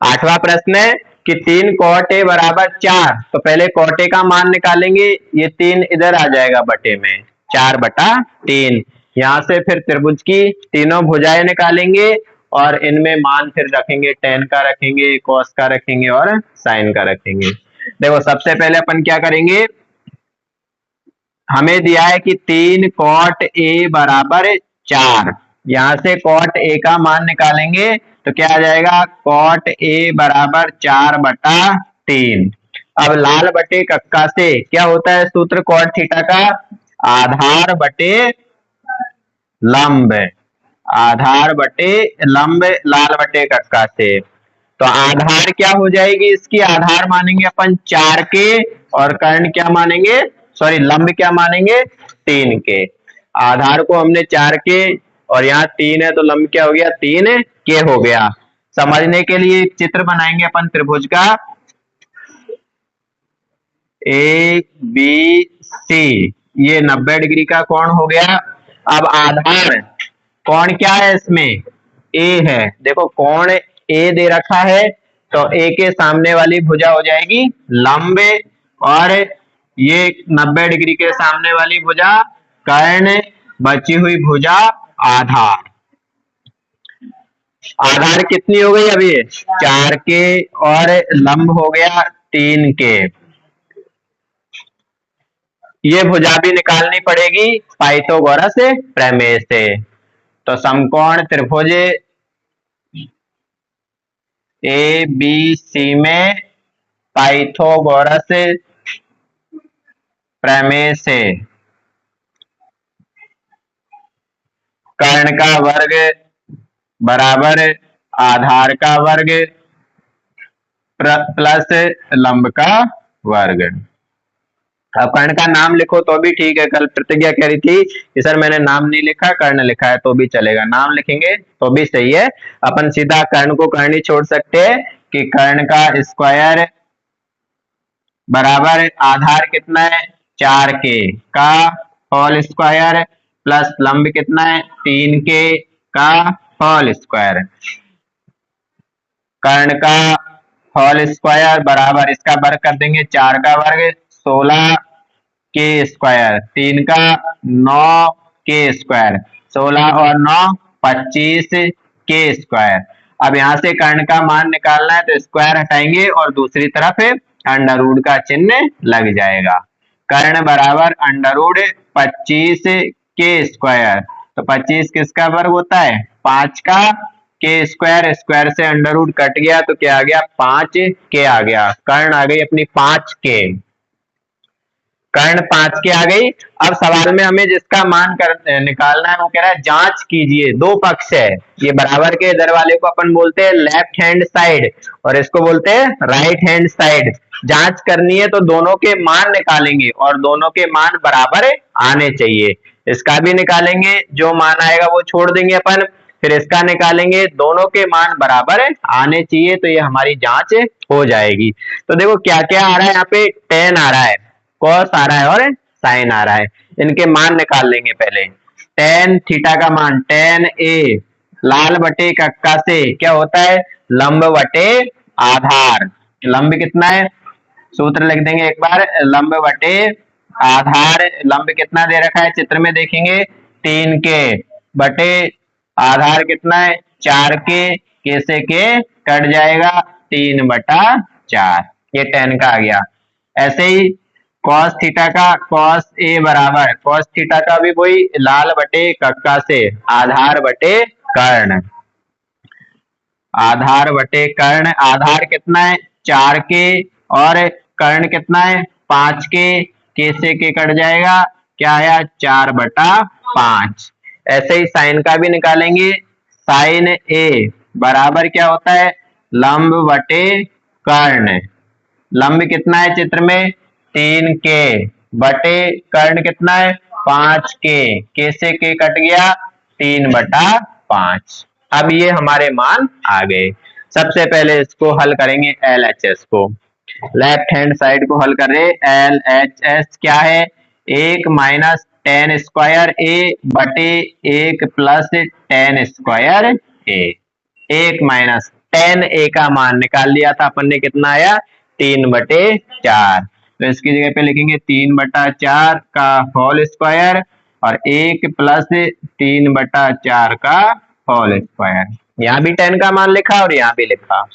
8वां प्रश्न है कि 3 cot a बराबर 4, तो पहले cot a का मान निकालेंगे, ये 3 इधर आ जाएगा बटे में, 4/3। यहां से फिर त्रिभुज की तीनों भुजाएं निकालेंगे और इनमें मान फिर रखेंगे, tan का रखेंगे, cos का रखेंगे और sin का रखेंगे। देखो सबसे पहले अपन क्या करेंगे, हमें दिया है कि 3 cot a बराबर 4, यहां से cot a का मान निकालेंगे तो क्या आ जाएगा, cot a बराबर 4/3। अब लाल बटे कक्का से क्या होता है सूत्र cot थीटा का, आधार बटे लंब, आधार बटे लंब लाल बटे कक्का से। तो आधार क्या हो जाएगी इसकी, आधार मानेंगे अपन 4 के और कर्ण क्या मानेंगे, सॉरी लंब क्या मानेंगे 3 के। आधार को हमने 4 के और यहाँ 3 है तो लंब क्या हो गया 3 के हो गया। समझने के लिए एक चित्र बनाएंगे अपन त्रिभुज का, ए बी सी, ये 90 डिग्री का कोण हो गया। अब आधार कोण क्या है इसमें, ए है। देखो कोण ए दे रखा है तो ए के सामने वाली भुजा हो जाएगी लंब और ये 90 डिग्री के सामने वाली भुजा कर्ण, बची हुई भुजा आधार। आधार कितनी हो गई अभी 4 के और लंब हो गया 3 के। ये भुजा भी निकालनी पड़ेगी पाइथागोरस प्रमेय से। तो समकोण त्रिभुज ए बी सी में पाइथागोरस प्रमेय से कर्ण का वर्ग बराबर आधार का वर्ग प्लस लंब का वर्ग। अब कर्ण का नाम लिखो तो भी ठीक है, कल प्रतिज्ञा कह रही थी कि सर मैंने नाम नहीं लिखा कर्ण लिखा है तो भी चलेगा, नाम लिखेंगे तो भी सही है। अपन सीधा कर्ण को कर्ण ही छोड़ सकते हैं कि कर्ण का स्क्वायर बराबर आधार कितना है 4 के का होल स्क्वायर प्लस लंब कितना है 3 के का होल स्क्वायर। कर्ण का होल स्क्वायर बराबर इसका वर्ग कर देंगे 4 का वर्ग 16 के स्क्वायर, 3 का 9 के स्क्वायर, 16 और 9 25 के स्क्वायर। अब यहाँ से कर्ण का मान निकालना है तो स्क्वायर हटाएंगे और दूसरी तरफ अंडर रूट का चिन्ह लग जाएगा। कर्ण बराबर अंडर रूट 25 के स्क्वायर, तो 25 किसका वर्ग होता है 5 का, के स्क्वायर, स्क्वायर से अंडर रूट कट गया तो क्या आ गया 5 के आ गया। कर्ण आ गई अपनी 5 के, कर्ण 5 के आ गई। अब सवाल में हमें जिसका मान निकालना है वो कह रहा है जांच कीजिए, दो पक्ष है, ये बराबर के इधर वाले को अपन बोलते हैं लेफ्ट हैंड साइड और इसको बोलते हैं राइट हैंड साइड। जांच करनी है तो दोनों के मान निकालेंगे और दोनों के मान बराबर आने चाहिए। इसका भी निकालेंगे, जो मान आएगा वो छोड़ देंगे अपन, फिर इसका निकालेंगे, दोनों के मान बराबर आने चाहिए तो ये हमारी जांच हो जाएगी। तो देखो क्या क्या आ रहा है यहाँ पे, tan आ रहा है, cos आ रहा है और sin आ रहा है। इनके मान निकाल लेंगे पहले। tan थीटा का मान tan a लाल बटे कक्का से क्या होता है लंब बटे आधार। लंब कितना है, सूत्र लिख देंगे एक बार, लंब बटे आधार। लंब कितना दे रखा है चित्र में देखेंगे 3 के बटे आधार कितना है 4 के से के कट जाएगा 3/4, ये tan का आ गया। ऐसे ही cos थीटा का cos a बराबर cos थीटा का भी वही लाल बटे कक्का से आधार बटे कर्ण, आधार बटे कर्ण। आधार कितना है 4 के और कर्ण कितना है 5 के से के कट जाएगा, क्या आया 4/5। ऐसे ही साइन का भी निकालेंगे, साइन a बराबर क्या होता है लंब बटे कर्ण। लंब कितना है चित्र में 3 के बटे कर्ण कितना है 5 के से के कट गया 3/5। अब ये हमारे मान आ गए। सबसे पहले इसको हल करेंगे LHS को, लेफ्ट हैंड साइड को हल कर रहे। LHS क्या है 1 माइनस tan स्क्वायर a बटे 1 plus tan square a, 1 minus tan a का मान निकाल लिया था अपन ने, कितना आया 3/4। तो इसकी जगह पे लिखेंगे 3/4 का होल स्क्वायर और 1 प्लस 3/4 का होल स्क्वायर। यहाँ भी 10 का मान लिखा और यहाँ भी लिखा।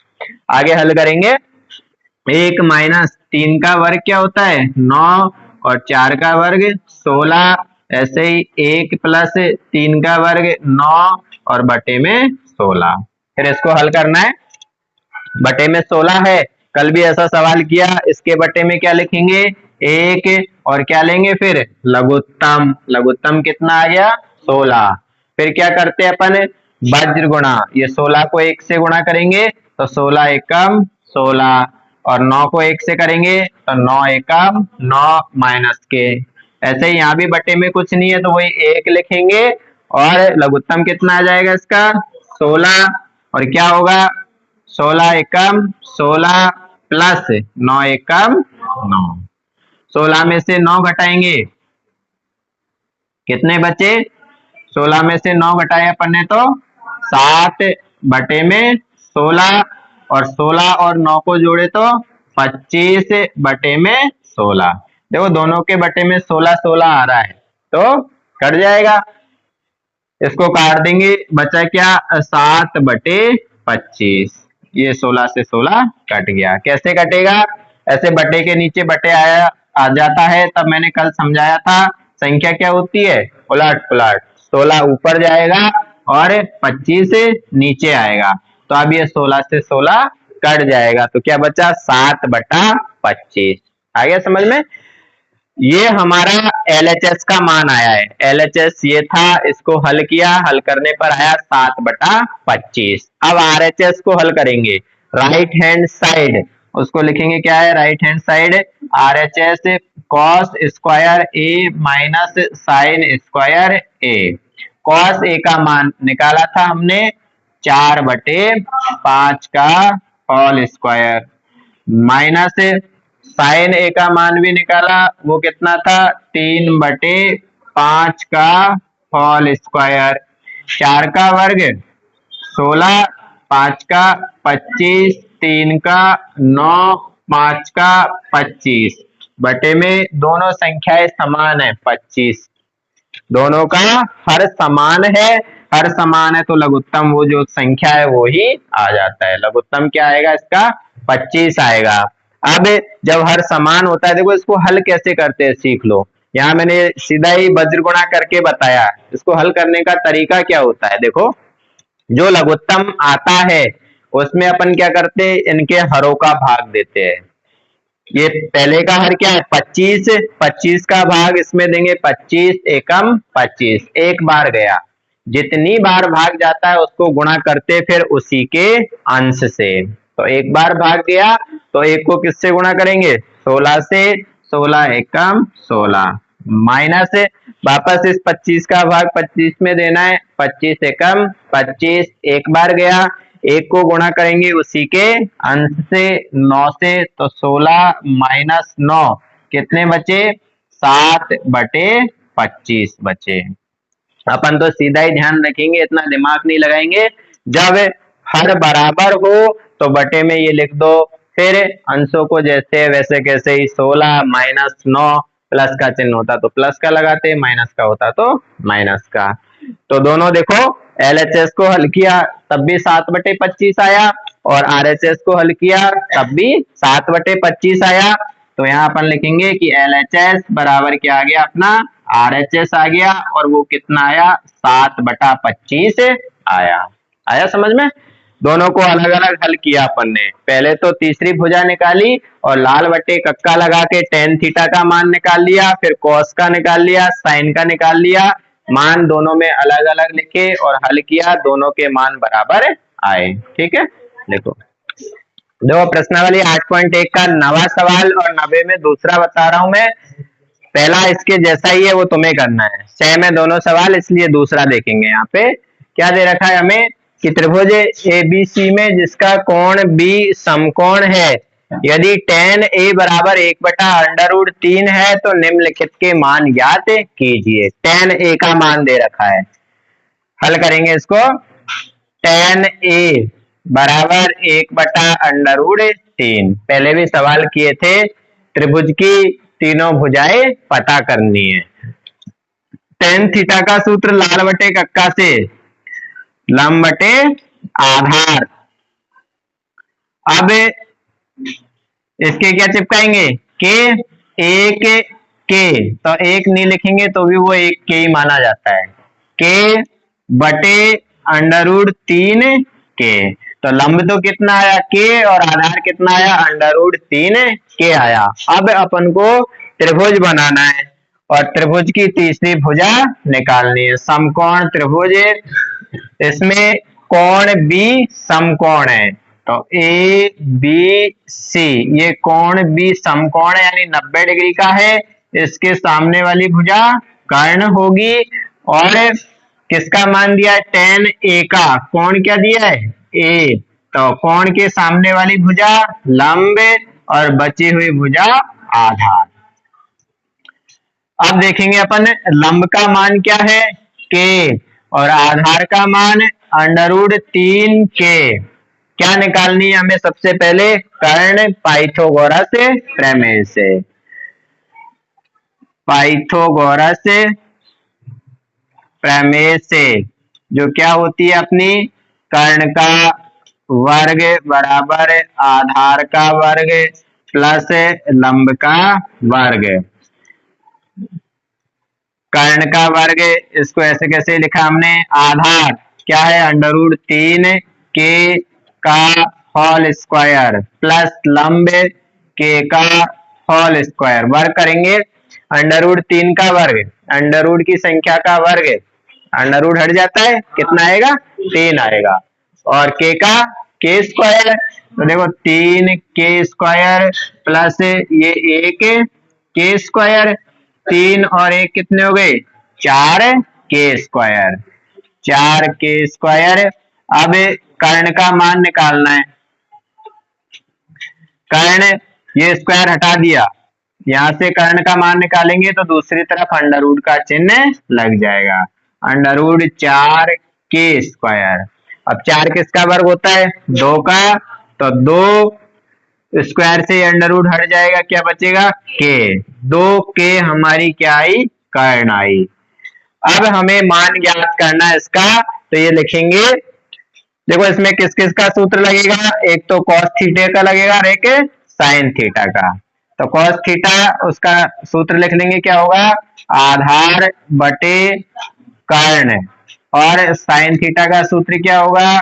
आगे हल करेंगे। 1 माइनस 3 का वर्ग क्या होता है 9 और 4 का वर्ग 16। ऐसे ही 1 प्लस 3 का वर्ग 9 और बटे में 16। फिर इसको हल करना है। बटे में 16 है, कल भी ऐसा सवाल किया। इसके बटे में क्या लिखेंगे 1 और क्या लेंगे फिर लघुत्तम। लघुत्तम कितना आ गया 16। फिर क्या करते हैं अपन वज्र गुणा। ये 16 को 1 से गुणा करेंगे तो 16 एकम 16 और 9 को 1 से करेंगे तो 9 एकम 9 माइनस के। ऐसे ही यहाँ भी बटे में कुछ नहीं है तो वही 1 लिखेंगे और लघुत्तम कितना आ जाएगा इसका 16। और क्या होगा 16 एकम 16 प्लस 9 एकम 9। 16 में से 9 घटाएंगे, कितने बचे 16 में से 9 घटाया अपन ने तो 7 बटे में 16 और 16 और 9 को जोड़े तो 25 बटे में 16। देखो दोनों के बटे में 16 16 आ रहा है तो कट जाएगा। इसको काट देंगे, बचा क्या 7/25। ये 16 से 16 कट गया। कैसे कटेगा, ऐसे बटे के नीचे बटे आ जाता है। तब मैंने कल समझाया था संख्या क्या होती है उलट पुलट। 16 ऊपर जाएगा और 25 नीचे आएगा। तो अब ये 16 से 16 कट जाएगा तो क्या बचा 7/25। आ गया समझ में। ये हमारा LHS का मान आया है। LHS ये था, इसको हल किया, हल करने पर आया 7/25। अब RHS को हल करेंगे। राइट हैंड साइड उसको लिखेंगे क्या है right hand side RHS cos square a minus sine square a। Cos a का मान निकाला था हमने 4/5 का होल स्क्वायर माइनस साइन ए का मान भी निकाला, वो कितना था 3/5 का होल स्क्वायर। 4 का वर्ग 16, 5 का 25, 3 का 9, 5 का 25 बटे में दोनों संख्याएं समान है 25। दोनों का हर समान है। हर समान है तो लघुत्तम वो जो संख्या है वो ही आ जाता है। लघुत्तम क्या आएगा इसका 25 आएगा। अब जब हर समान होता है, देखो इसको हल कैसे करते हैं सीख लो। यहाँ मैंने सीधा ही वज्र गुणा करके बताया। इसको हल करने का तरीका क्या होता है, देखो जो लघुत्तम आता है उसमें अपन क्या करते हैं इनके हरों का भाग देते हैं। ये पहले का हर क्या है 25, 25 का भाग इसमें देंगे 25 एकम 25। एक बार गया, जितनी बार भाग जाता है उसको गुणा करते फिर उसी के अंश से। तो एक बार भाग गया तो एक को किससे गुणा करेंगे 16 से। 16 एकम 16 माइनस वापस इस 25 का भाग 25 में देना है 25 एकम 25। एक बार गया, एक को गुणा करेंगे उसी के अंश से 9 से। तो 16 माइनस 9 कितने बचे 7/25 बचे। अपन तो सीधा ही ध्यान रखेंगे, इतना दिमाग नहीं लगाएंगे। जब हर बराबर हो तो बटे में ये लिख दो, फिर अंशों को जैसे वैसे कैसे ही 16 माइनस 9 प्लस का चिन्ह होता तो प्लस का लगाते, माइनस का होता तो माइनस का। तो दोनों देखो LHS को हल किया तब भी 7/25 आया और RHS को हल किया तब भी 7/25 आया। तो यहाँ अपन लिखेंगे कि LHS बराबर क्या आ गया अपना RHS आ गया और वो कितना आया 7/25 आया। आया समझ में। दोनों को अलग अलग हल किया अपन ने। पहले तो तीसरी भुजा निकाली और लाल बटे कक्का लगा के tan थीटा का मान निकाल लिया, फिर cos का निकाल लिया, sin का निकाल लिया। मान दोनों में अलग अलग लिखे और हल किया, दोनों के मान बराबर आए। ठीक है, देखो प्रश्नावली 8.1 का नवा सवाल और 90 में दूसरा बता रहा हूं मैं। पहला इसके जैसा ही है वो तुम्हें करना है, सेम है दोनों सवाल, इसलिए दूसरा देखेंगे। यहाँ पे क्या दे रखा है हमें कि त्रिभुज ABC में जिसका कोण B समकोण है, यदि tan A बराबर 1/√3 है तो निम्नलिखित के मान ज्ञात कीजिए। tan A का मान दे रखा है, हल करेंगे इसको। tan A बराबर 1/√3। पहले भी सवाल किए थे, त्रिभुज की तीनों भुजाएं पता करनी है। टेन थीटा का सूत्र लाल बटे कक्का से, लंब बटे आधार। अब इसके क्या चिपकाएंगे, के, एक के, तो एक नहीं लिखेंगे तो भी वो एक के ही माना जाता है, के बटे √3 के। तो लंब तो कितना आया, के, और आधार कितना आया, √3 के आया। अब अपन को त्रिभुज बनाना है और त्रिभुज की तीसरी भुजा निकालनी है, समकोण त्रिभुज। इसमें कोण बी समकोण है, तो ए बी सी, ये कोण बी समकोण है यानी 90 डिग्री का है। इसके सामने वाली भुजा कर्ण होगी और किसका मान दिया है, tan ए का। कोण क्या दिया है, ए, तो कोण के सामने वाली भुजा लंब और बची हुई भुजा आधार। अब देखेंगे अपन लंब का मान क्या है, के, और आधार का मान √3 के। क्या निकालनी है हमें, सबसे पहले कर्ण पाइथागोरस प्रमेय से। पाइथागोरस प्रमेय से जो क्या होती है अपनी, कर्ण का वर्ग बराबर आधार का वर्ग प्लस लंब का वर्ग। कर्ण का वर्ग, इसको ऐसे कैसे लिखा हमने, आधार क्या है √3 के का होल स्क्वायर प्लस लंब के का होल स्क्वायर। वर्ग करेंगे √3 का वर्ग, अंडर की संख्या का वर्ग, अंडर हट जाता है, कितना आएगा, 3 आएगा, और के का के स्क्वायर, तो देखो 3 के स्क्वायर प्लस ये 1 के स्क्वायर, 3 और 1 कितने हो गए, 4 के स्क्वायर, 4 के स्क्वायर। अब कर्ण का मान निकालना है, कर्ण ये स्क्वायर हटा दिया, यहां से कर्ण का मान निकालेंगे तो दूसरी तरफ अंडर का चिन्ह लग जाएगा, √4 के स्क्वायर। अब 4 किसका वर्ग होता है, 2 का, तो 2 स्क्वायर से अंडर हट जाएगा, क्या बचेगा, के। 2 के हमारी क्या आई, कर्ण आई। अब हमें मान ज्ञात करना है इसका, तो ये लिखेंगे, देखो इसमें किस किस का सूत्र लगेगा, एक तो कॉस थीटा का लगेगा और एक साइन थीटा का। तो कॉस थीटा उसका सूत्र लिख लेंगे, क्या होगा, आधार बटे कर्ण, और साइन थीटा का सूत्र क्या होगा,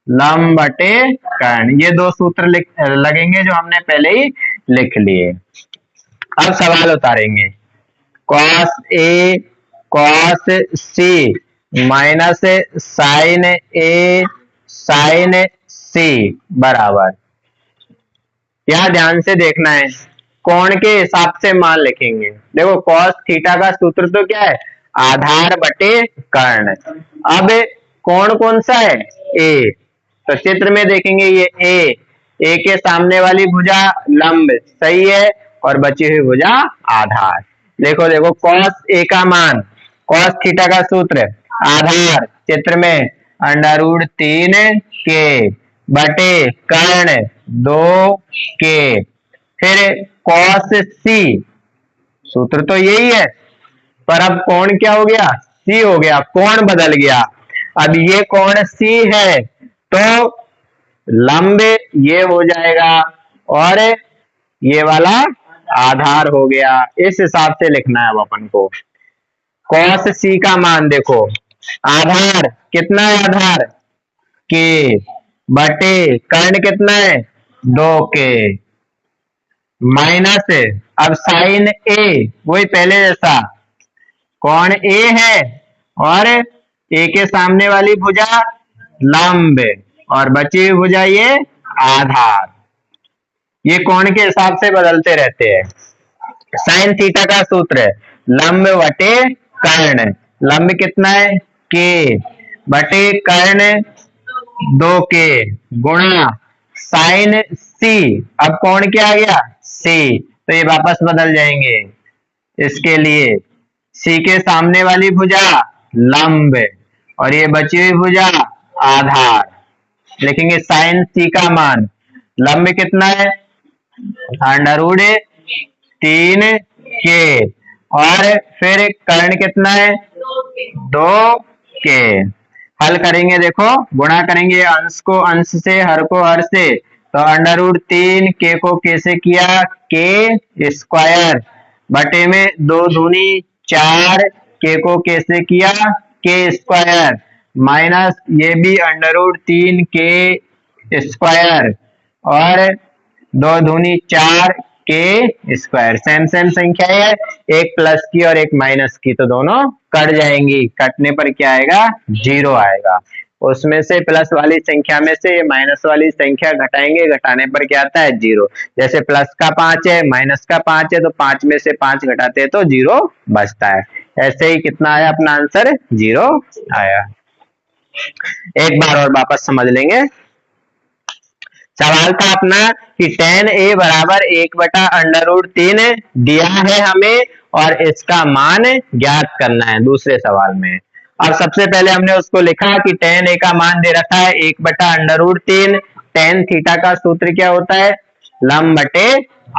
लंब बटे कर्ण। ये दो सूत्र लगेंगे जो हमने पहले ही लिख लिए। अब सवाल उतारेंगे, cos A cos C minus sign A sign सी बराबर, यह ध्यान से देखना है, कोण के हिसाब से मान लिखेंगे। देखो कॉस थीटा का सूत्र तो क्या है, आधार बटे कर्ण। अब कोण कौन सा है, ए, तो चित्र में देखेंगे ये ए के सामने वाली भुजा लंब सही है और बची हुई भुजा आधार। देखो देखो कॉस ए का मान, कॉस थीटा का सूत्र आधार, चित्र में √3 के बटे कर्ण 2 के, फिर कॉस सी, सूत्र तो यही है पर अब कोण क्या हो गया, सी हो गया, कोण बदल गया। अब ये कोण सी है तो लंब ये हो जाएगा और ये वाला आधार हो गया। इस हिसाब से लिखना है अब अपन को। कॉस सी का मान देखो, आधार कितना है, आधार के बटे कर्ण कितना है 2 के, माइनस अब साइन ए वही पहले जैसा, कोण ए है और ए के सामने वाली भुजा लंब और बची हुई भुजा ये आधार। ये कोण के हिसाब से बदलते रहते हैं। साइन थीटा का सूत्र लंब बटे कर्ण, लंब कितना है के बटे कर्ण 2 के गुणा साइन सी, अब कोण क्या आ गया सी, तो ये वापस बदल जाएंगे। इसके लिए सी के सामने वाली भुजा लंब और ये बची हुई भुजा आधार, लिखेंगे साइन सी का मान, लंब कितना है अंडर रूट 3 के, और फिर कर्ण कितना है 2 के। हल करेंगे, देखो गुणा करेंगे अंश को अंश से, हर को हर से, तो अंडर रूट 3 के को कैसे किया के स्क्वायर, बटे में 2 दूनी 4, के को कैसे किया के स्क्वायर, माइनस ये भी अंडर रूट 3 के स्क्वायर, और 2 दूनी 4 के स्क्वायर। सेम सेम संख्या है, एक प्लस की और एक माइनस की, तो दोनों कट जाएंगी, कटने पर क्या आएगा 0 आएगा। उसमें से प्लस वाली संख्या में से ये माइनस वाली संख्या घटाएंगे, घटाने पर क्या आता है 0। जैसे प्लस का 5 है माइनस का 5 है, तो 5 में से 5 घटाते हैं तो 0 बचता है। ऐसे ही कितना आया अपना आंसर 0 आया। एक बार और वापस समझ लेंगे। सवाल था अपना कि tan a बराबर 1/√3 दिया है हमें, और इसका मान ज्ञात करना है दूसरे सवाल में। अब सबसे पहले हमने उसको लिखा कि tan a का मान दे रखा है 1/√3, tan थीटा का सूत्र क्या होता है लंब बटे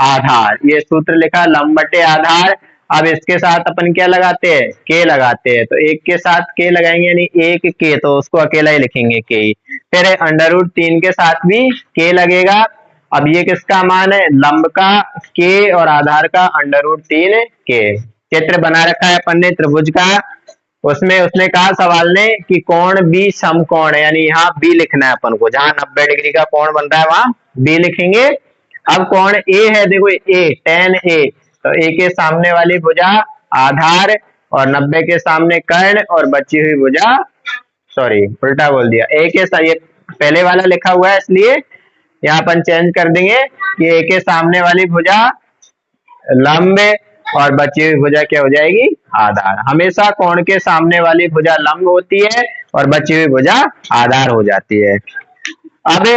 आधार, ये सूत्र लिखा लंब बटे आधार। अब इसके साथ अपन क्या लगाते हैं के लगाते हैं, तो एक के साथ के लगाएंगे यानी 1 के, तो उसको अकेला ही लिखेंगे के ही। फिर अंडर रूट 3 के साथ भी के लगेगा। अब ये किसका मान है लंब का के और आधार का अंडर रूट 3 के। चित्र बना रखा है अपन ने त्रिभुज का, उसमें उसने कहा सवाल ने कि कोण बी समकोण है, यानी यहाँ बी लिखना है अपन को, जहां 90 डिग्री का कोण बन रहा है वहां बी लिखेंगे। अब कोण ए है, देखो ए tan a, तो ए के सामने वाली भुजा आधार और 90 के सामने कर्ण और बची हुई भुजा, सॉरी उल्टा बोल दिया, ए के ये पहले वाला लिखा हुआ है इसलिए यहाँ अपन चेंज कर देंगे कि ए के सामने वाली भुजा लंब और बची हुई भुजा क्या हो जाएगी आधार। हमेशा कोण के सामने वाली भुजा लंब होती है और बची हुई भुजा आधार हो जाती है। अब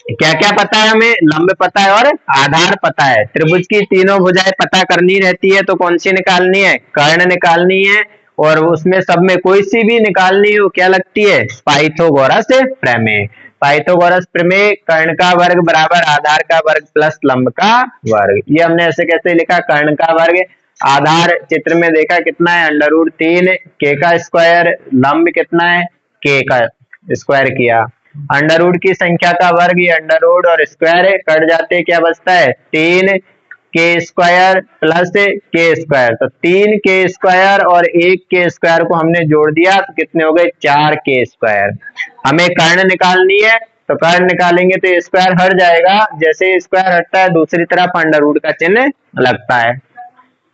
क्या क्या पता है हमें, लंब पता है और आधार पता है। त्रिभुज की तीनों भुजाएं पता करनी रहती है, तो कौन सी निकालनी है कर्ण निकालनी है, और उसमें सब में कोई सी भी निकालनी हो क्या लगती है पाइथागोरस प्रमेय। पाइथागोरस प्रमेय कर्ण का वर्ग बराबर आधार का वर्ग प्लस लंब का वर्ग। ये हमने ऐसे कैसे लिखा कर्ण का वर्ग, आधार चित्र में देखा कितना है अंडर रूट 3 के का स्क्वायर, लंब कितना है के का स्क्वायर किया, अंडर रूट की संख्या का वर्ग, ये अंडर रूट और स्क्वायर है, कट जाते क्या बचता है 3 के स्क्वायर प्लस के स्क्वायर, तो 3 के स्क्वायर और 1 के स्क्वायर को हमने जोड़ दिया तो कितने हो गए 4 के स्क्वायर। हमें कर्ण निकालनी है, तो कर्ण निकालेंगे तो स्क्वायर हट जाएगा, जैसे स्क्वायर हटता है दूसरी तरफ अंडर रूट का चिन्ह लगता है।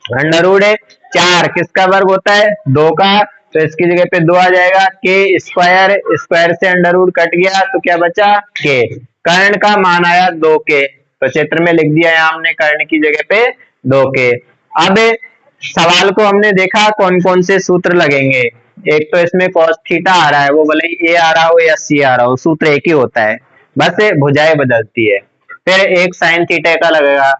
अंडर रूट है 4 किसका वर्ग होता है 2 का, तो इसकी जगह पे 2 आ जाएगा, के स्क्वायर, स्क्वायर से अंडर रूट कट गया तो क्या बचा के, कर्ण का मान आया 2 के, तो चित्र में लिख दिया है हमने कर्ण की जगह पे 2 के। अब सवाल को हमने देखा कौन कौन से सूत्र लगेंगे, एक तो इसमें cos थीटा आ रहा है, वो भले ही a आ रहा हो या c आ रहा हो सूत्र एक ही होता है, बस भुजाएं बदलती है। फिर एक साइन थीटा का लगेगा,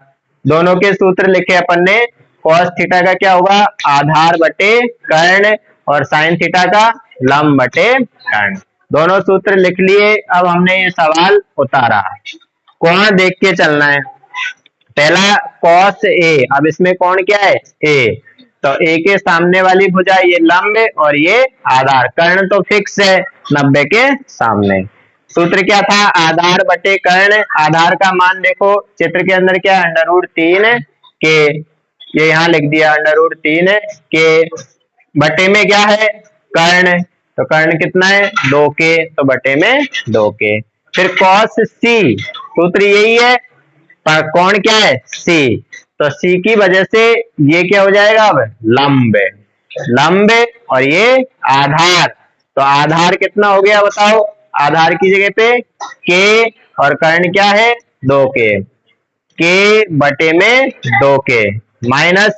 दोनों के सूत्र लिखे अपन ने, cos थीटा का क्या होगा आधार बटे कर्ण और साइन थीटा का लंब बटे कर्ण, दोनों सूत्र लिख लिए। अब हमने ये सवाल उतारा, कोण देख के चलना है। पहला cos a, अब इसमें कोण क्या है a, तो a के सामने वाली भुजा ये लंब और ये आधार, कर्ण तो फिक्स है 90 के सामने। सूत्र क्या था आधार बटे कर्ण, आधार का मान देखो चित्र के अंदर क्या अंडर रूट 3 के, ये यहाँ लिख दिया अंडर रूट 3 के, बटे में क्या है कर्ण, तो कर्ण कितना है 2 के, तो बटे में 2 के। फिर cos c, सूत्र यही है पर कोण क्या है c, तो c की वजह से ये क्या हो जाएगा अब लंब, लंब और ये आधार, तो आधार कितना हो गया बताओ, आधार की जगह पे k और कर्ण क्या है 2 के बटे में 2 के माइनस,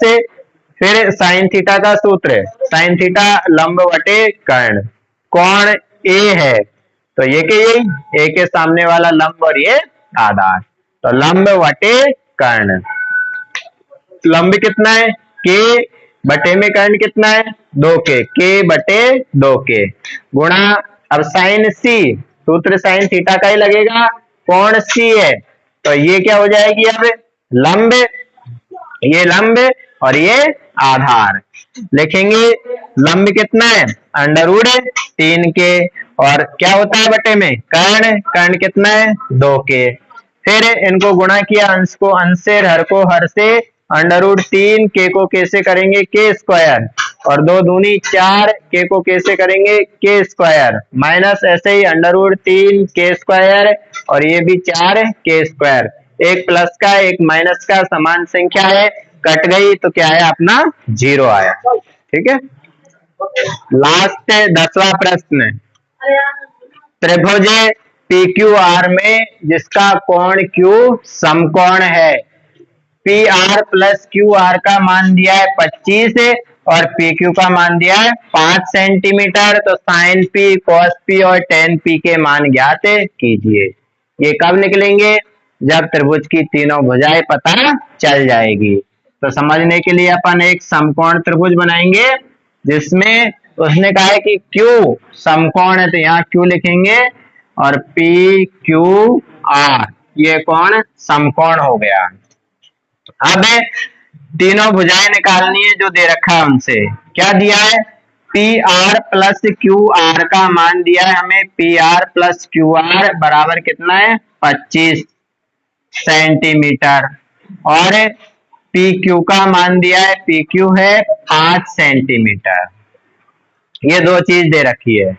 फिर साइन थीटा का सूत्र, साइन थीटा लंब बटे कर्ण, कोण a है तो ये के यही a के सामने वाला लंब और ये आधार, तो लंब बटे कर्ण, लंब कितना है k बटे में कर्ण कितना है 2 के बटे 2 के गुणा, अब साइन c सूत्र साइन थीटा का ही लगेगा, कोण सी है तो ये क्या हो जाएगी अब लंब, ये लंब और ये आधार। लिखेंगे लंब कितना है अंडर रूट 3 के, और क्या होता है बटे में कर्ण, कर्ण कितना है 2 के। फिर इनको गुणा किया, अंश को अंश से, हर को हर से, अंडर रूट 3 के को कैसे करेंगे के स्क्वायर, और 2 दूनी 4 के को कैसे करेंगे के स्क्वायर, माइनस ऐसे ही अंडर रूट 3 के स्क्वायर, और ये भी 4 के स्क्वायर। एक प्लस का एक माइनस का समान संख्या है, कट गई तो क्या है अपना 0 आया। ठीक है, लास्ट 10वां प्रश्न, त्रिभुज पी क्यू आर में जिसका कोण क्यू समकोण है, P r plus q are का मान दिया है 25 और पी क्यू का मान दिया है 5 सेंटीमीटर, तो साइन पी कॉस पी और टेन पी के मान ज्ञात कीजिए। ये कब निकलेंगे जब त्रिभुज की तीनों भुजाएं पता चल जाएगी। तो समझने के लिए अपन एक समकोण त्रिभुज बनाएंगे जिसमें उसने कहा है कि क्यू समकोण है, तो यहाँ क्यू लिखेंगे और पी क्यू आर ये कोण समकोण हो गया। अब तीनों भुजाएं निकालनी है जो दे रखा है उनसे, क्या दिया है P r plus q are का मान दिया है हमें, P r plus q r बराबर कितना है 25 सेंटीमीटर, और पी क्यू का मान दिया है पी क्यू है 5 सेंटीमीटर। ये दो चीज दे रखी है।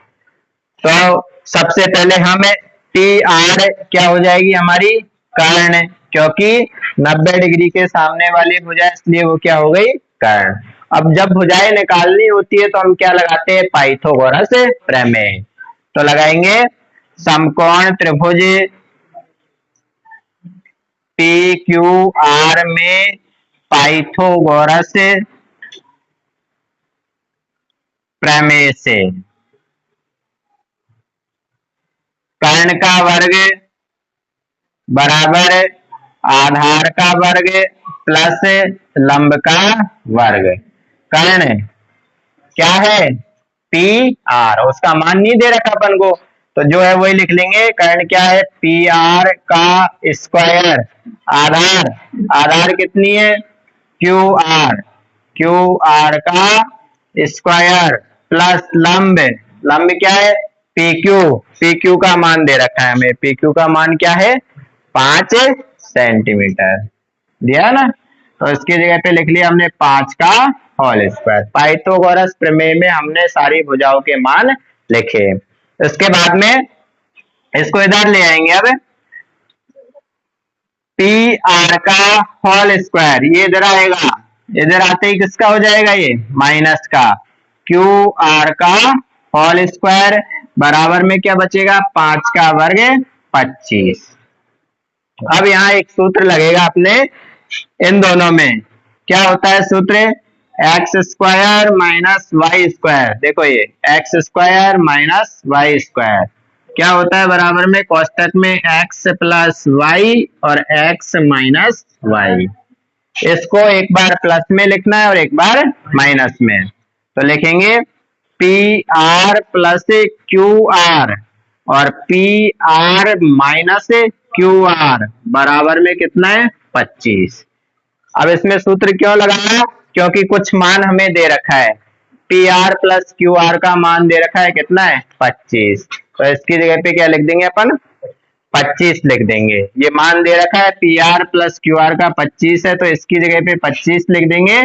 तो सबसे पहले हमें पी आर क्या हो जाएगी हमारी कर्ण, क्योंकि 90 डिग्री के सामने वाली भुजा इसलिए वो क्या हो गई कर्ण। अब जब भुजाएं निकालनी होती है तो हम क्या लगाते हैं पाइथागोरस प्रमेय। तो लगाएंगे समकोण त्रिभुज पी क्यू आर में पाइथागोरस प्रमेय से कर्ण का वर्ग बराबर आधार का वर्ग प्लस लंब का वर्ग। कर्ण क्या है पी आर, उसका मान नहीं दे रखा अपन को, तो जो है वही लिख लेंगे। कर्ण क्या है पी आर का स्क्वायर, आधार आधार कितनी है क्यू आर, क्यू आर का स्क्वायर प्लस लंब, लंब क्या है पी क्यू, पी क्यू का मान दे रखा है हमें, पी क्यू का मान क्या है 5 सेंटीमीटर दिया ना, तो इसकी जगह पे लिख लिया हमने 5 का होल स्क्वायर। पाइथागोरस प्रमेय में हमने सारी भुजाओं के मान लिखे। इसके बाद में इसको इधर ले आएंगे, अब पी आर का होल स्क्वायर ये इधर आएगा, इधर आते ही किसका हो जाएगा ये माइनस का, क्यू आर का होल स्क्वायर बराबर में क्या बचेगा 5 का वर्ग 25। अब यहाँ एक सूत्र लगेगा अपने इन दोनों में, क्या होता है सूत्र x square minus y square. देखो ये x square minus y square क्या होता है बराबर में कोष्टक में एक्स प्लस वाई और एक्स माइनस वाई। इसको एक बार प्लस में लिखना है और एक बार माइनस में, तो लिखेंगे p r plus q r और p r minus q r बराबर में कितना है 25। अब इसमें सूत्र क्यों लगाया, क्योंकि कुछ मान हमें दे रखा है, P r plus q are का मान दे रखा है कितना है 25, तो इसकी जगह पे क्या लिख देंगे अपन 25 लिख देंगे। ये मान दे रखा है P r plus q are का 25 है, तो इसकी जगह पे 25 लिख देंगे।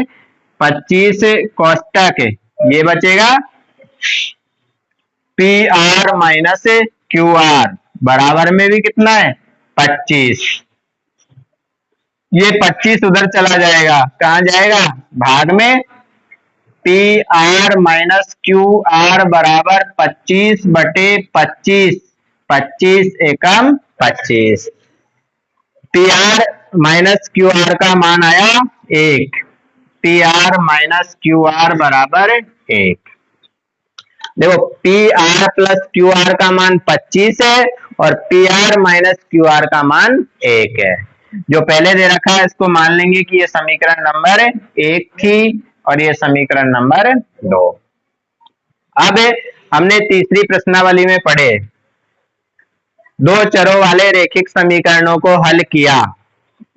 25 कोष्टक ये बचेगा P r minus q r बराबर में भी कितना है 25। ये 25 उधर चला जाएगा, कहा जाएगा भाग में, P r minus q r बराबर 25 बटे 25, 25 एकम 25। P r minus q are का मान आया 1, P r minus q r बराबर 1। देखो P r plus q are का मान 25 है और p r minus q are का मान 1 है। जो पहले दे रखा है इसको मान लेंगे कि ये समीकरण नंबर 1 थी और ये समीकरण नंबर 2। अब हमने तीसरी प्रश्नावली में पढ़े दो चरों वाले रेखिक समीकरणों को हल किया,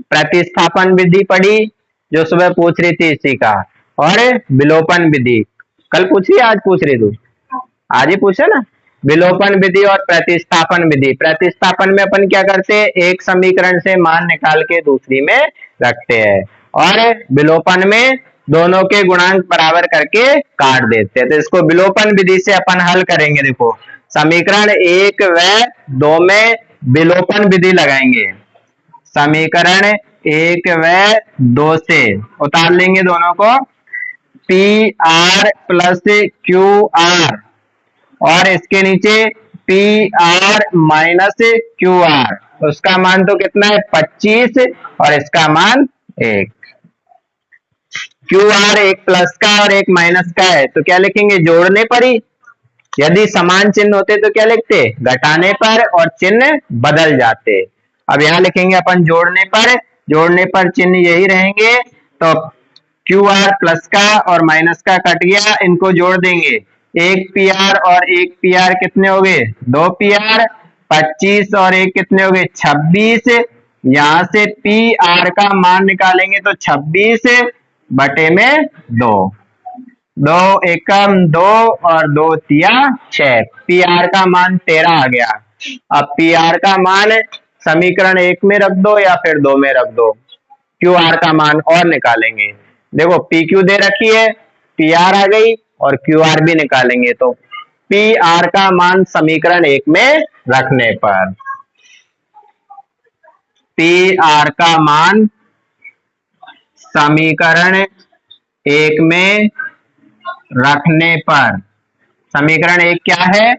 प्रतिस्थापन विधि पढ़ी जो सुबह पूछ रही थी इसी का, और विलोपन विधि कल पूछ रही, आज पूछ रही तू, आज ही पूछे ना। विलोपन विधि और प्रतिस्थापन विधि। प्रतिस्थापन में अपन क्या करते हैं, एक समीकरण से मान निकाल के दूसरी में रखते हैं, और विलोपन में दोनों के गुणांक बराबर करके काट देते हैं। तो इसको विलोपन विधि से अपन हल करेंगे। देखो समीकरण 1 व 2 में विलोपन विधि लगाएंगे, समीकरण 1 व 2 से उतार लेंगे दोनों को, P r plus q r, और इसके नीचे P r minus q are, उसका मान तो कितना है 25, और इसका मान 1। क्यू आर एक प्लस का और एक माइनस का है, तो क्या लिखेंगे, जोड़ने पर ही। यदि समान चिन्ह होते तो क्या लिखते, घटाने पर, और चिन्ह बदल जाते। अब यहां लिखेंगे अपन जोड़ने पर, जोड़ने पर चिन्ह यही रहेंगे। तो क्यू आर प्लस का और माइनस का कट गया, इनको जोड़ देंगे, एक पी आर और एक पी आर कितने हो गए, 2 पी आर, 25 और एक कितने हो गए 26। यहां से पी आर का मान निकालेंगे तो 26 बटे में 2, 2 एकम 2 और 2 तिया 6, पी आर का मान 13 आ गया। अब पी आर का मान समीकरण 1 में रख दो या फिर 2 में रख दो, क्यू आर का मान और निकालेंगे। देखो पी क्यू दे रखी है, पी आर आ गई, और क्यू आर भी निकालेंगे। तो पी आर का मान समीकरण 1 में रखने पर, पी आर का मान समीकरण 1 में रखने पर, समीकरण 1 क्या है,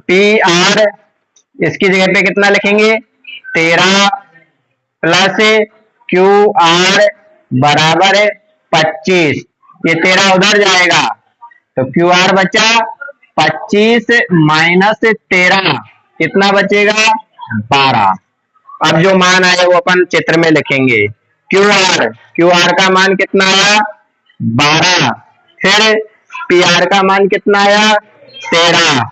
पी आर, इसकी जगह पे कितना लिखेंगे 13 प्लस क्यू आर बराबर 25, ये 13 उधर जाएगा तो क्यू आर बचा 25 माइनस 13, कितना बचेगा 12। अब जो मान आए वो अपन चित्र में लिखेंगे, क्यू आर का मान कितना आया 12, फिर पी आर का मान कितना आया 13,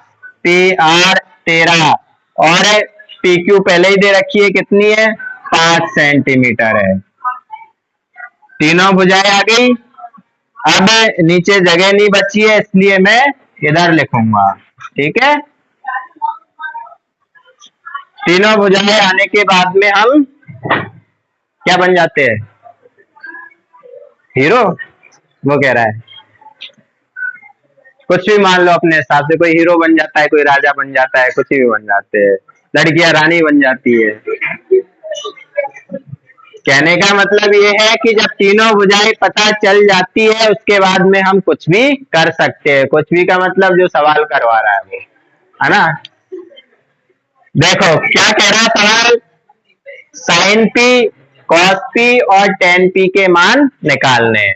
पी आर 13, और पी क्यू पहले ही दे रखी है कितनी है 5 सेंटीमीटर है। तीनों भुजाएं आ गई। अब नीचे जगह नहीं बची है इसलिए मैं इधर लिखूंगा, ठीक है। तीनों भुजाएं आने के बाद में हम क्या बन जाते हैं, हीरो। वो कह रहा है कुछ भी मान लो अपने हिसाब से, कोई हीरो बन जाता है, कोई राजा बन जाता है, कुछ भी बन जाते हैं, लड़कियां रानी बन जाती है। कहने का मतलब ये है कि जब तीनों भुजाएं पता चल जाती है उसके बाद में हम कुछ भी कर सकते हैं। कुछ भी का मतलब जो सवाल करवा रहा है वो, है ना। देखो क्या कह रहा है सवाल, साइन पी, कॉस पी और टेन पी के मान निकालने।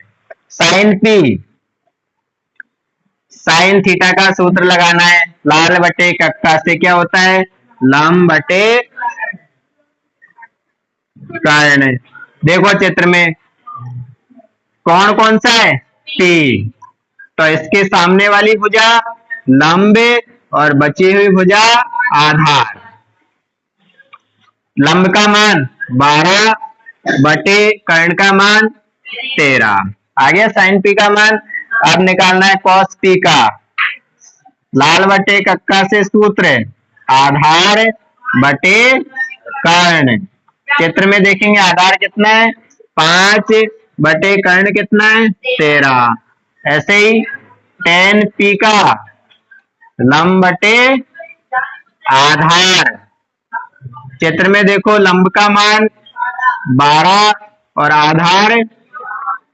साइन पी, साइन थीटा का सूत्र लगाना है, लाल बटे कक्का से क्या होता है लंब बटे कर्ण। देखो चित्र में कौन कौन सा है पी, तो इसके सामने वाली भुजा लंब और बची हुई भुजा आधार। लंब का मान 12 बटे कर्ण का मान 13 आ गया साइन पी का मान। अब निकालना है कॉस पी का, लाल बटे कक्का से सूत्र आधार बटे कर्ण। चित्र में देखेंगे आधार कितना है 5 बटे कर्ण कितना है 13। ऐसे ही टेन पी का लंब बटे आधार, चित्र में देखो लंब का मान 12 और आधार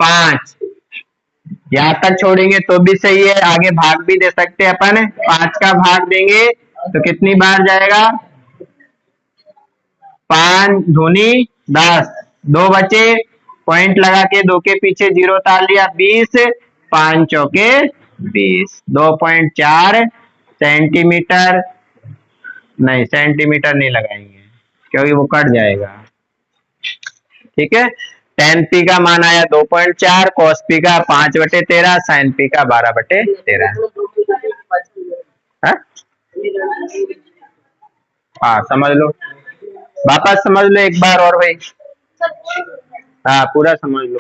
5, यहां तक छोड़ेंगे तो भी सही है, आगे भाग भी दे सकते हैं अपन। 5 का भाग देंगे तो कितनी बार जाएगा 5 दूनी 10, 2 बचे, पॉइंट लगा के 2 के पीछे 0 डाल दिया 20, 5 चौके 20, 2.4 सेंटीमीटर, नहीं सेंटीमीटर नहीं लगाएंगे क्योंकि वो कट जाएगा, ठीक है। टेन पी का मान आया 2.4, कॉस पी का 5 बटे 13, साइन पी का 12 बटे 13। हाँ समझ लो, वापस समझ लो एक बार और भाई। हाँ पूरा समझ लो,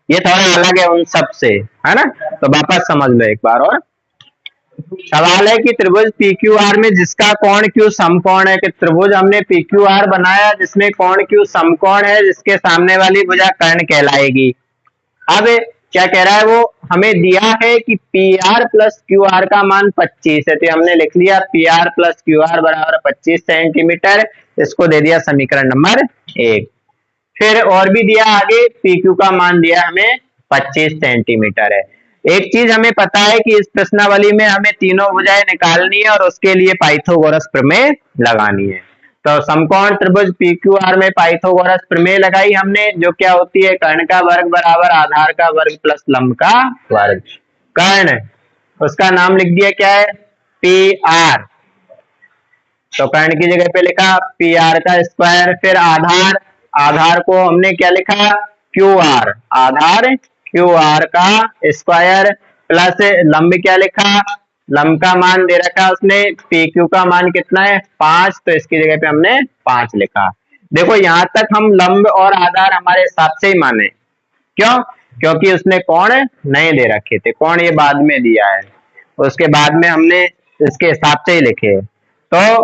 ये थोड़ा अलग है उन सब से, है ना, तो वापस समझ लो एक बार और। सवाल है कि त्रिभुज पी क्यू आर में जिसका कोण क्यू समकोण है, कि त्रिभुज हमने पी क्यू आर बनाया जिसमें कोण क्यू समकोण है, जिसके सामने वाली भुजा कर्ण कहलाएगी। अब क्या कह रहा है वो, हमें दिया है कि P r plus q are का मान 25 है, तो हमने लिख लिया P r plus q r बराबर 25 सेंटीमीटर, इसको दे दिया समीकरण नंबर 1। फिर और भी दिया आगे, पी क्यू का मान दिया हमें 25 सेंटीमीटर है। एक चीज हमें पता है कि इस प्रश्नावली में हमें तीनों भुजाएं निकालनी है और उसके लिए पाइथागोरस प्रमेय लगानी है। तो समकोण त्रिभुज पी क्यू आर में पाइथागोरस प्रमेय लगाई हमने, जो क्या होती है, कर्ण का वर्ग बराबर आधार का वर्ग प्लस लंब का वर्ग। कर्ण, उसका नाम लिख दिया क्या है, पी आर, तो कर्ण की जगह पे लिखा पी आर का स्क्वायर। फिर आधार, आधार को हमने क्या लिखा, क्यू आर, आधार क्यू आर का स्क्वायर, प्लस लंब क्या लिखा, लंब का मान दे रखा उसने, पी क्यू का मान कितना है 5, तो इसकी जगह पे हमने 5 लिखा। देखो यहां तक हम लंब और आधार हमारे हिसाब से ही माने, क्यों, क्योंकि उसने कोण नहीं दे रखे थे, कोण ये बाद में दिया है, उसके बाद में हमने इसके हिसाब से ही लिखे। तो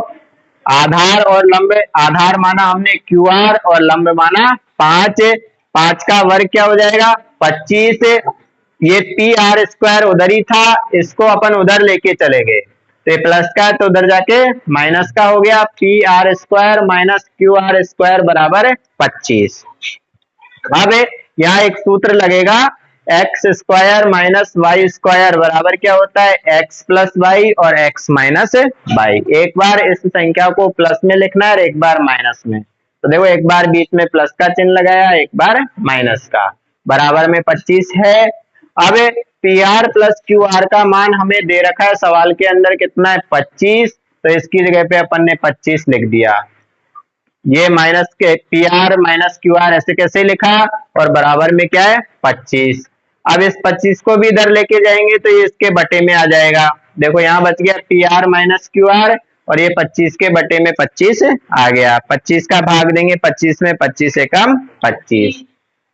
आधार और लंब, आधार माना हमने क्यू आर और लंब माना 5, 5 का वर्ग क्या हो जाएगा 25। ये पी आर स्क्वायर उधर ही था, इसको अपन उधर लेके चले गए, तो ये प्लस का है तो उधर जाके माइनस का हो गया, p r square minus q r square बराबर 25। अब यहाँ एक सूत्र लगेगा, x square minus y square बराबर क्या होता है, एक्स प्लस वाई और एक्स माइनस वाई। एक बार इस संख्या को प्लस में लिखना है और एक बार माइनस में, तो देखो एक बार बीच में प्लस का चिन्ह लगाया, एक बार माइनस का, बराबर में 25 है। अब P r plus q are का मान हमें दे रखा है सवाल के अंदर कितना है 25, तो इसकी जगह पे अपन ने 25 लिख दिया। ये माइनस के P r minus q are ऐसे कैसे लिखा, और बराबर में क्या है 25। अब इस 25 को भी इधर लेके जाएंगे तो ये इसके बटे में आ जाएगा, देखो यहाँ बच गया p r minus q r, और ये 25 के बटे में 25 आ गया, 25 का भाग देंगे 25 में, 25 से कम 25,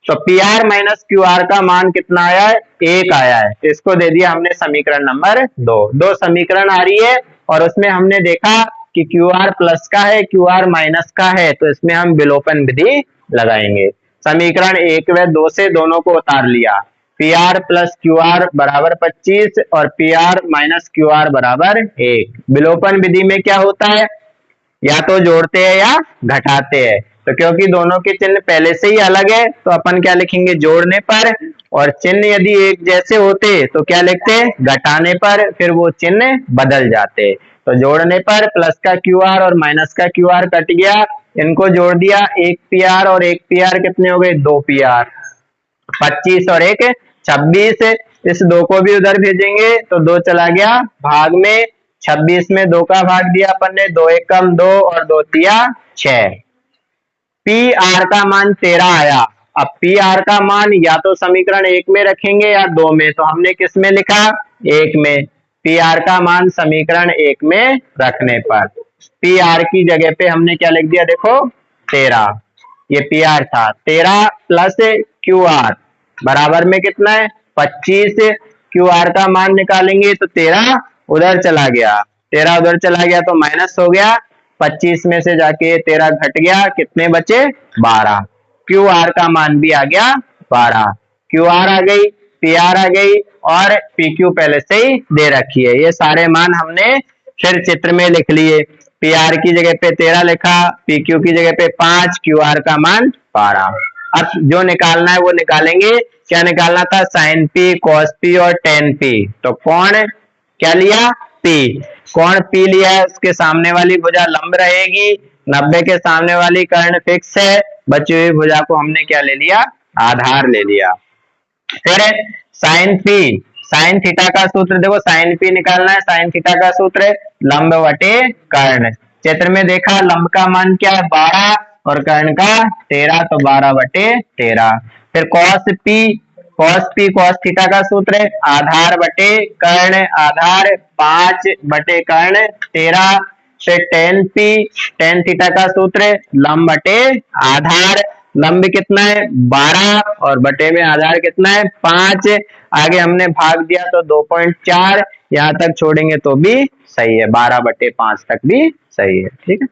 तो P r minus q are का मान कितना आया है 1 आया है, तो इसको दे दिया हमने समीकरण नंबर 2। दो समीकरण आ रही है और उसमें हमने देखा कि क्यू आर प्लस का है, क्यू आर माइनस का है, तो इसमें हम विलोपन विधि लगाएंगे। समीकरण 1 व 2 से दोनों को उतार लिया, P r plus q r बराबर 25 और p r minus q r बराबर 1। विलोपन विधि में क्या होता है, या तो जोड़ते हैं या घटाते हैं, तो क्योंकि दोनों के चिन्ह पहले से ही अलग है तो अपन क्या लिखेंगे जोड़ने पर, और चिन्ह यदि एक जैसे होते तो क्या लिखते, घटाने पर, फिर वो चिन्ह बदल जाते। तो जोड़ने पर प्लस का क्यू आर और माइनस का क्यू आर कट गया, इनको जोड़ दिया, एक पी आर और एक पी आर कितने हो गए 2 पी आर, 25 और 1 26, इस 2 को भी उधर भेजेंगे तो 2 चला गया भाग में, 26 में 2 का भाग दिया अपन ने, 2 1 कम 2 और 2 तिया 6, पी आर का मान 13 आया। अब पी आर का मान या तो समीकरण 1 में रखेंगे या 2 में, तो हमने किस में लिखा 1 में, पी आर का मान समीकरण 1 में रखने पर पी आर की जगह पे हमने क्या लिख दिया, देखो 13, ये पी आर था, 13 प्लस क्यू आर बराबर में कितना है 25, क्यू आर का मान निकालेंगे तो 13 उधर चला गया, 13 उधर चला गया तो माइनस हो गया, 25 में से जाके 13 घट गया, कितने बचे 12, क्यू आर का मान भी आ गया 12, क्यू आर आ गई, पी आर आ गई, और पी क्यू पहले से ही दे रखी है। ये सारे मान हमने फिर चित्र में लिख लिए, पी आर की जगह पे 13 लिखा, पी क्यू की जगह पे 5, क्यू आर का मान 12। अब जो निकालना है वो निकालेंगे, क्या निकालना था साइन पी, कॉस पी और टेन पी, तो कौन क्या लिया पी, कौन पी लिया है, उसके सामने वाली भुजा लंब रहेगी, 90 के सामने वाली कर्ण फिक्स है, बची हुई भुजा को हमने क्या ले लिया आधार ले लिया। फिर साइन पी, साइन थीटा का सूत्र देखो, साइन पी निकालना है, साइन थीटा का सूत्र लंब वटे कर्ण, चित्र में देखा लंब का मान क्या है 12 और कर्ण का 13, तो 12 बटे 13। फिर cos P, cos P cos theta का सूत्र है आधार बटे कर्ण, आधार 5 बटे कर्ण 13 से टेन पी टेन थीटा का सूत्र है लंब बटे आधार, लंब कितना है 12 और बटे में आधार कितना है 5। आगे हमने भाग दिया तो 2.4, यहाँ तक छोड़ेंगे तो भी सही है, 12 बटे 5 तक भी सही है। ठीक है।